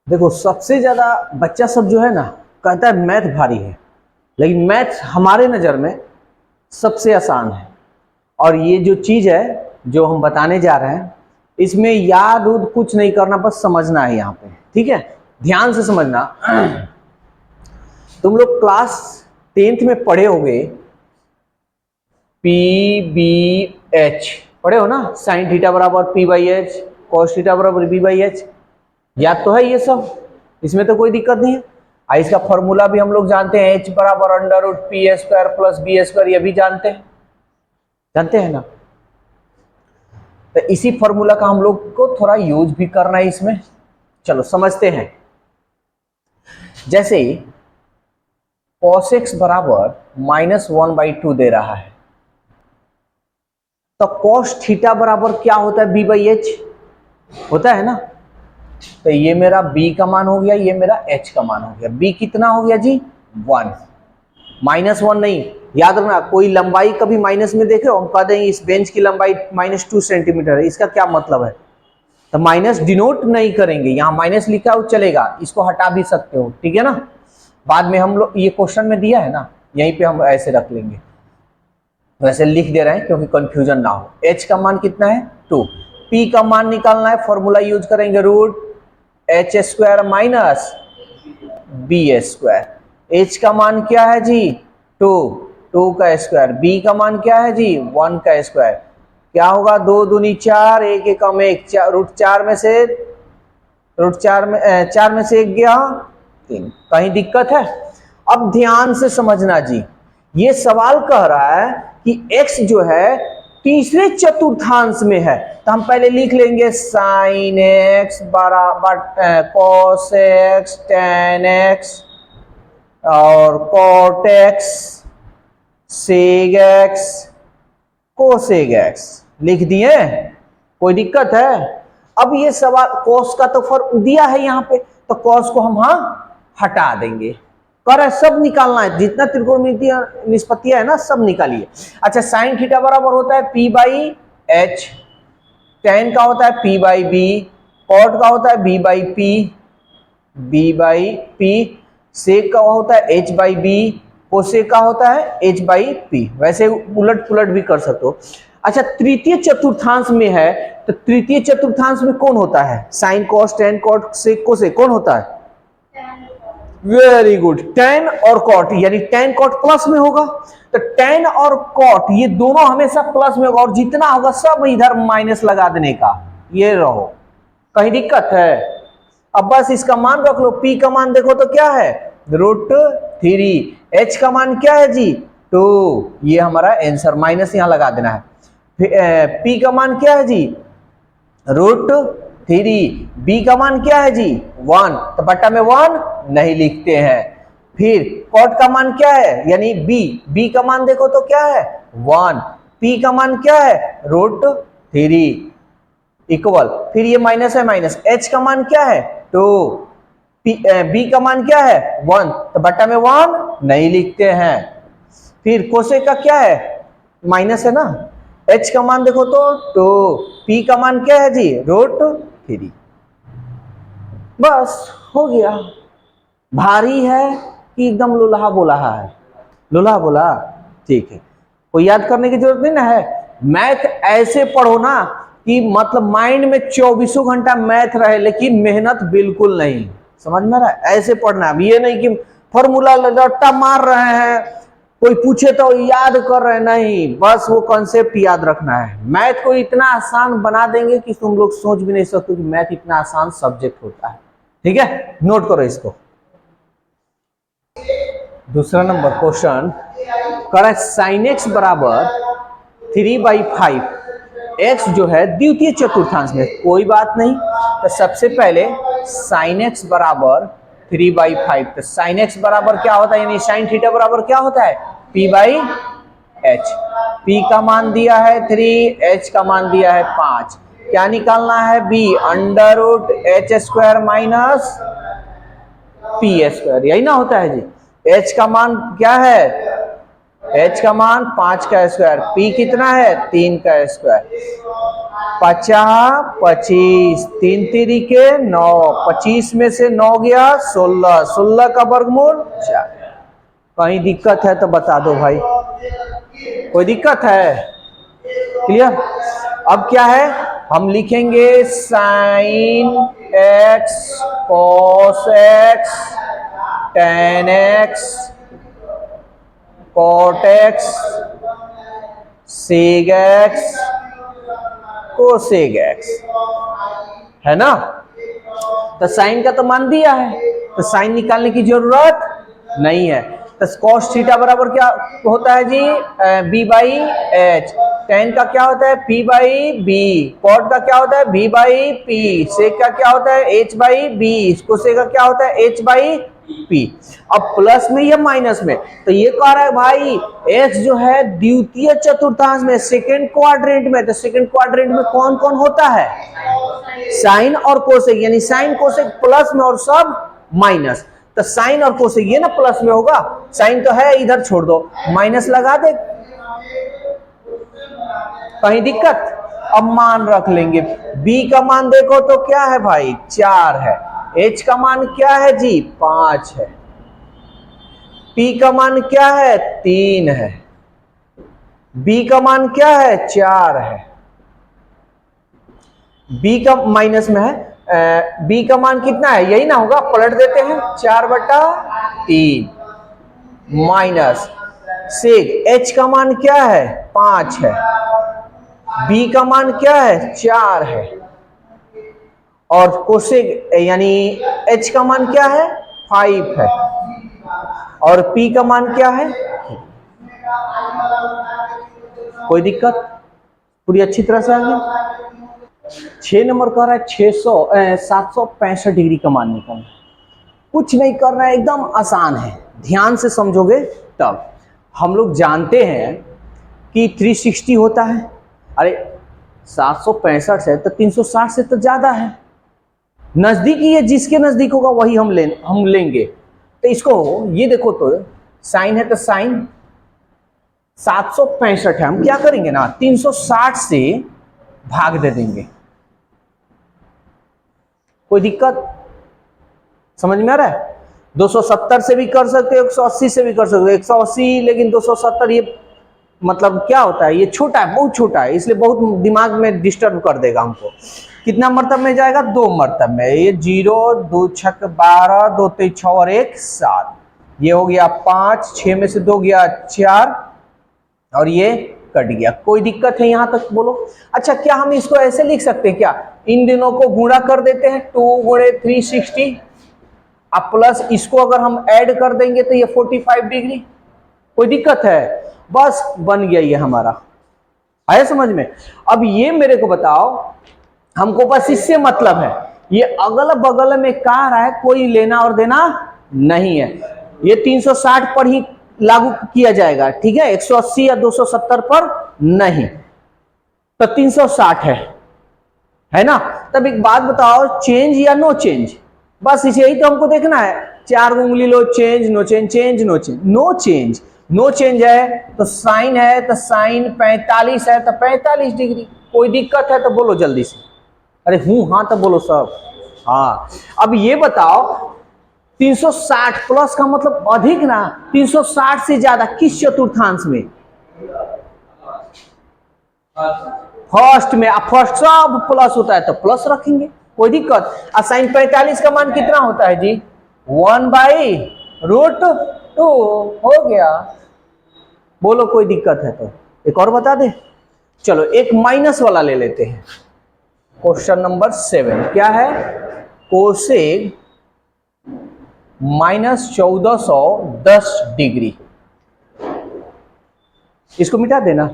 देखो सबसे ज्यादा बच्चा सब जो है ना कहता है मैथ भारी है, लेकिन मैथ हमारे नज़र में सबसे आसान है। और ये जो चीज़ है जो हम बताने जा रहे हैं इसमें याद उद कुछ नहीं करना, बस समझना है यहाँ पे, ठीक है। ध्यान से समझना। तुम लोग क्लास 10th में पढ़े होगे PBH, पढ़े हो ना, साइन थीटा बराबर P/H, कॉस थीटा बराबर B/H, याद तो है ये सब, इसमें तो कोई दिक्कत नहीं है। इसका फॉर्मूला भी हम लोग जानते हैं, H बराबर √P² प्लस B², ये भी जानते हैं ना। तो इसी फॉर्मूला का हम लोग को थोड़ा यूज भी करना है इसमें। चलो समझते हैं। जैसे cos x बराबर -1/2 दे रहा है, तो cos थीटा बराबर क्या होता है, B/H होता है ना। तो ये मेरा B का मान हो गया, ये मेरा H का मान हो गया। B कितना हो गया जी, 1, -1 नहीं, याद रखना। कोई लंबाई कभी माइनस में देखे हम कह देंगे इस बेंच की लंबाई -2 सेंटीमीटर है, इसका क्या मतलब है। तो माइनस डिनोट नहीं करेंगे, यहाँ माइनस लिखा हो चलेगा, इसको हटा भी सकते हो, ठीक है ना। बाद में हम लोग ये क्वेश्चन में दिया है ना, यहीं पे हम ऐसे रख लेंगे, वैसे लिख दे रहे हैं क्योंकि कंफ्यूजन ना हो। H का मान कितना है, 2। P का मान निकालना है, फॉर्मूला यूज करेंगे √H² माइनस B²। H का मान क्या है जी, 2 का स्क्वायर। B का मान क्या है जी, 1 का स्क्वायर। क्या होगा, 2 दूनी 4, 1 एकम 1, √4 में से 4 में से 1 गया 3। कहीं दिक्कत है। अब ध्यान से समझना जी, ये सवाल कह रहा है कि x जो है तीसरे चतुर्थांश में है, तो हम पहले लिख लेंगे sin x बराबर cos x tan x और cot x sec x cosec x लिख दिए, कोई दिक्कत है। अब ये सवाल cos का तो फर्क दिया है यहाँ पे, तो cos को हम हटा देंगे। कर सब निकालना है, जितना त्रिकोणमितीय निष्पत्तियां है ना सब निकालिए। अच्छा, साइन थीटा बराबर होता है P/H, tan का होता है P/B, cot का होता है B/P, sec का होता है H/B, कोसेक का होता है H/P। वैसे उलट पुलट भी कर सकते हो। अच्छा, तृतीय चतुर्थांश में है, तो तृतीय चतुर्थांश में कौन होता है, sine cos tan cot sec cosec कौन होता है, वेरी गुड, tan और cot, यानी tan cot प्लस में होगा। तो tan और cot ये दोनों हमेशा प्लस में होगा, और जितना होगा सब इधर माइनस लगा देने का, ये रहो, कहीं दिक्कत है। अब बस इसका मान रख लो। P का मान देखो तो क्या है, √3। H का मान क्या है जी, 2, ये हमारा आंसर, माइनस यहां लगा देना है। P का मान क्या है जी, √3। B का मान क्या है जी, 1, तो बट्टा में 1 नहीं लिखते हैं। फिर cot का मान क्या है, यानी B का मान देखो तो क्या है, 1। P का मान क्या है, √3 इक्वल, फिर ये माइनस है माइनस, H का मान क्या है, 2, B का मान क्या है, 1, तो बट्टा में 1 नहीं लिखते हैं। फिर कोसेक का क्या है, माइनस है ना, H का मान देखो तो 2, P का मान क्या है जी, √3। बस हो गया। भारी है कि एकदम लुल्हा बोला है, लुल्हा बोला, ठीक है, कोई याद करने की जरूरत नहीं ना है। मैथ ऐसे पढ़ो ना कि मतलब माइंड में 24 घंटा मैथ रहे, लेकिन मेहनत बिल्कुल नहीं, समझ में रहा है, ऐसे पढ़ना है। अब ये नहीं कि फॉर्मूला रट्टा मार रहे हैं, कोई पूछे तो याद कर रहे, नहीं, बस वो कॉन्सेप्ट याद रखना है। मैथ को इतना आसान बना देंगे कि तुम लोग सोच भी नहीं सकते कि मैथ इतना आसान सब्जेक्ट होता है, ठीक है, नोट करो इसको। दूसरा नंबर क्वेश्चन करें, sin x बराबर 3/5, x जो है द्वितीय चतुर्थांश में, कोई बात नहीं। तो सबसे पहले sin x बराबर 3/5, तो sin x बराबर क्या होता है, यानी sin थीटा बराबर क्या होता है, P/H। P का मान दिया है 3, H का मान दिया है 5, क्या निकालना है, B √H² माइनस P², यही ना होता है जी। H का मान क्या है, H का मान 5 का स्क्वायर, P कितना है, 3 का स्क्वायर। 50 25 3 तिरिके 9, 25 में से 9 गया 16, 16 का वर्गमूल 4। कहीं दिक्कत है तो बता दो भाई, कोई दिक्कत है? क्लियर? अब क्या है, हम लिखेंगे sine x cos x tan x cot x sec x cosec x, है ना? तो साइन का तो मान दिया है, तो साइन निकालने की जरूरत नहीं है। तो कॉस थीटा बराबर क्या होता है जी? B by H. टेन का क्या होता है? P by B. कॉट का क्या होता है? B by P. सेक का क्या होता है? H by B. कोसेक का क्या होता है? H by P. अब प्लस में या माइनस में? तो ये कह रहा है भाई एक्स जो है द्वितीय चतुर्थांश में, सेकेंड क्वाड्रेंट में, तो सेकेंड क्वाड्रेंट में कौन कौन होता है? साइन और कोसेक, यानी साइन कोसेक प्लस में और सब माइनस। तो साइन और कोसेक ये ना प्लस में होगा, साइन तो है इधर छोड़ दो, माइनस लगा दे। कहीं दिक्कत? अब मान रख लेंगे, b का मान देखो तो क्या है भाई? 4 है। h का मान क्या है जी? 5 है। p का मान क्या है? 3 है। b का मान क्या है? 4 है। b का माइनस में है, b का मान कितना है? यही ना होगा, पलट देते हैं, 4/3 माइनस सेक h का मान क्या है? 5 है। b का मान क्या है? 4 है। और कोसेक यानी h का मान क्या है? 5 है। और p का मान क्या है? कोई दिक्कत? पूरी अच्छी तरह से आ गई। 6 नंबर कह रहा है 765 डिग्री का मान निकालना। कुछ नहीं करना है, एकदम आसान है, ध्यान से समझोगे तब। हम लोग जानते हैं कि 360 होता है, अरे 765 है तो 360 से तो ज्यादा है, नजदीकी है, जिसके नजदीक होगा वही हम लेंगे। तो इसको ये देखो, तो साइन है तो साइन 765 है, हम क्या करेंगे ना 360 से भाग दे देंगे। कोई दिक्कत? समझ में आ रहा है? 270 से भी कर सकते हो, 180 से भी कर सकते हो। 180 लेकिन 270 ये मतलब क्या होता है? ये छोटा है, बहुत छोटा है, इसलिए बहुत दिमाग में डिस्टर्ब कर देगा हमको। कितना मरतब में जाएगा? 2 मरतब में। ये 0 2 6 12 2 3 6 और 1 7, ये हो गया 5, 6 में से 2 गया 4 और ये कट गया। कोई दिक्कत है यहां तक? बोलो। अच्छा, क्या हम इसको ऐसे लिख सकते हैं क्या? इन दिनों को गुणा कर देते हैं, 2 गुणे 360, अब प्लस इसको अगर हम ऐड कर देंगे तो ये 45 डिग्री। कोई दिक्कत है? बस बन गया ये हमारा। आया समझ में? अब ये मेरे को बताओ, हमको बस इससे मतलब है, ये अगल बगल में कह रहा है, कोई लेना और देना नहीं है। ये 360 पर ही लागू किया जाएगा, ठीक है, 180 या 270 पर नहीं। तो 360 है ना? तब एक बात बताओ, चेंज या नो चेंज? बस इसे यही तो हमको देखना है। 4 उंगली लो, change no change, change no change, no change. No change है तो साइन है तो साइन 45 है तो 45 डिग्री। कोई दिक्कत है तो बोलो जल्दी से। अरे हाँ तो बोलो सब। हाँ, अब ये बताओ 360 प्लस का मतलब अधिक ना, 360 से ज्यादा किस चतुर्थांश में? फर्स्ट में। फर्स्ट सब प्लस होता है तो प्लस रखेंगे, कोई दिक्कत? साइन 45 का मान कितना होता है जी? 1/√2 हो गया। बोलो कोई दिक्कत है तो? एक और बता दे। चलो एक माइनस वाला ले लेते हैं। क्वेश्चन नंबर 7 क्या है? कोसेक -1410 डिग्री, इसको मिटा देना।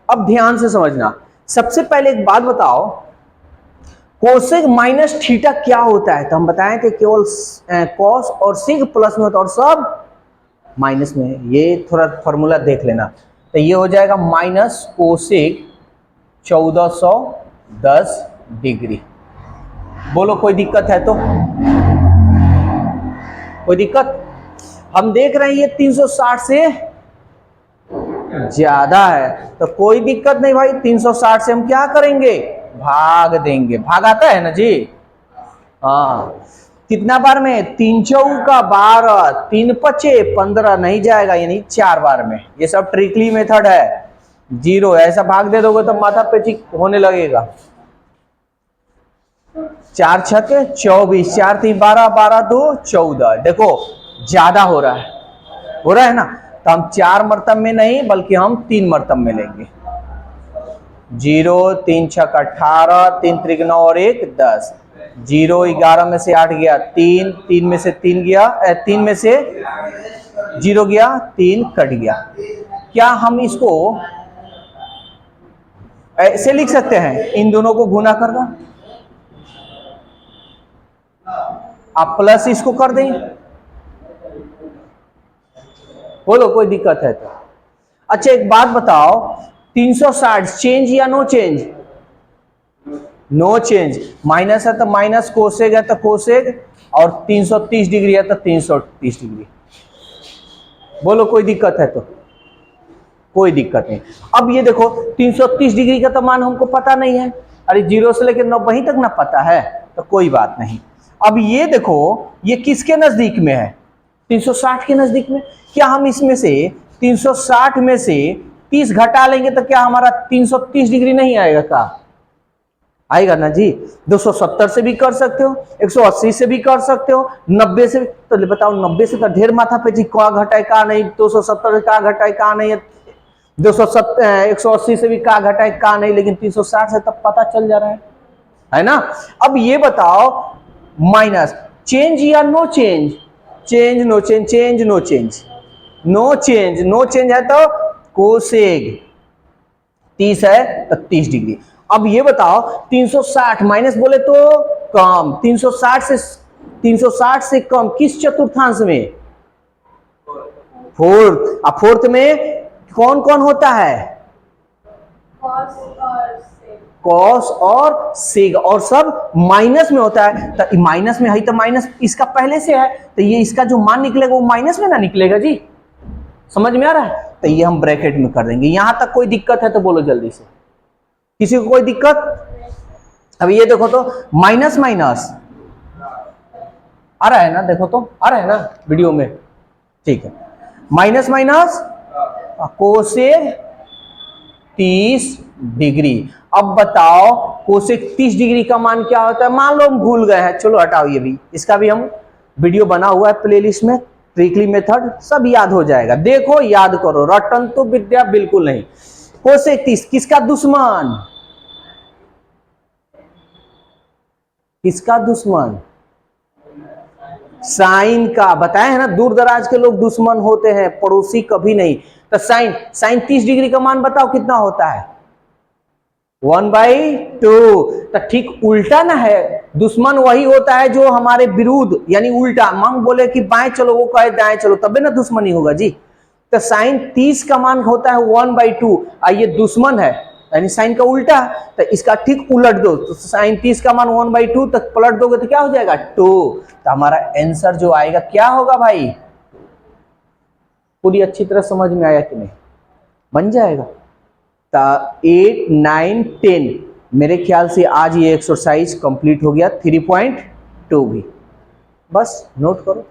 अब ध्यान से समझना। सबसे पहले एक बात बताओ, कोसेक माइनस थीटा क्या होता है? तो हम बताए थे केवल कॉस और सिग प्लस में होता है और सब माइनस में है। ये थोड़ा फॉर्मूला देख लेना। तो ये हो जाएगा माइनस कोसेक 1410 डिग्री। बोलो कोई दिक्कत है तो? कोई दिक्कत? हम देख रहे हैं ये 360 से ज्यादा है, तो कोई दिक्कत नहीं भाई, 360 से हम क्या करेंगे, भाग देंगे। भाग आता है ना जी? हाँ, कितना बार में, 3 चौका 12, 3 पचे 15, नहीं जाएगा, यानी 4 बार में। ये सब ट्रिकली मेथड है। 0 ऐसा भाग दे दोगे तो माथा पेची होने लगेगा। 4 छक्के 24, 4 3 12, 12 2 14। देखो ज्यादा हो रहा है ना, तो हम 4 मरतब में नहीं बल्कि हम 3 मरतब में लेंगे। 0 3 छक्का 18, 3 त्रिक 9 और 1 10। 0 11 में से 8 गया 3, 3 में से 3 गया, 3 में से 0 गया, 3 कट गया। क्या हम इसको ऐसे लिख सकते हैं, इन दोनों को गुना करना, आप प्लस इसको कर दें? बोलो कोई दिक्कत है तो। अच्छा एक बात बताओ, 360 चेंज या no change? No change. Minus है तो माइनस, कोसेक है तो कोसेक, और 330 डिग्री है तो 330 डिग्री। बोलो कोई दिक्कत है तो? कोई दिक्कत नहीं। अब ये देखो 330 डिग्री का तो मान हमको पता नहीं है, अरे 0 से लेकर 90 तक ना पता है, तो कोई बात नहीं। अब ये देखो ये किसके नजदीक में है, 360 के नजदीक में। क्या हम इसमें से 360 में से 30 घटा लेंगे तो क्या हमारा 330 डिग्री नहीं आएगा? का आएगा ना जी। 270 से भी कर सकते हो, 180 से भी कर सकते हो, 90 से भी। तो बताओ 90 से तो ढेर माथा पे का घटाए का नहीं, 270 से का घटाए का नहीं, 180 से भी का घटाए का नहीं, लेकिन 360 से तब पता चल जा रहा है ना। अब ये बताओ माइनस चेंज या no change? Change no change, change no change, no change. No change है तो कोसेक, 30 है तो 30 डिग्री। अब ये बताओ 360 माइनस बोले तो कम, 360 से कम किस चतुर्थांश में? फोर्थ। अब फोर्थ में कौन कौन होता है? कॉस और सेग, और सब माइनस में होता है। तो माइनस में है तो माइनस इसका पहले से है, तो ये इसका जो मान निकलेगा वो माइनस में ना निकलेगा जी। समझ में आ रहा है? तो ये हम ब्रैकेट में कर देंगे। यहां तक कोई दिक्कत है तो बोलो जल्दी से, किसी को कोई दिक्कत? अब ये देखो तो माइनस माइनस आ रहा है ना, देखो तो आ रहा है ना वीडियो में, ठीक है। Minus minus cosec 30 degree. अब बताओ कोसेक 30 डिग्री का मान क्या होता है? मान लो हम भूल गए हैं, चलो हटाओ ये भी, इसका भी हम वीडियो बना हुआ है प्लेलिस्ट में, ट्रिकली मेथड, सब याद हो जाएगा। देखो याद करो, रटन तो विद्या बिल्कुल नहीं। कोसेक 30 किसका दुश्मन? किसका दुश्मन? साइन का। बताए है ना, दूर दराज के लोग दुश्मन होते हैं, पड़ोसी कभी नहीं। तो साइन 30 डिग्री का मान बताओ कितना होता है? 1/2। तो ठीक उल्टा ना है, दुश्मन वही होता है जो हमारे विरुद्ध, यानी उल्टा। मांग बोले कि बाएं चलो, वो कहे दाएं चलो, तबे ना दुश्मनी होगा जी। तो साइन 30 का मान होता है 1/2, और ये दुश्मन है यानी साइन का उल्टा, तो इसका ठीक उलट दो। तो साइन 30 का मान 1/2 तक पलट दोगे तो क्या हो जाएगा? 2। तो हमारा आंसर जो आएगा क्या होगा भाई? पूरी अच्छी तरह समझ में आया कि नहीं? बन जाएगा। तो 8 9 10 मेरे ख्याल से आज ये एक्सरसाइज कंप्लीट हो गया, 3.2 भी। बस नोट करो।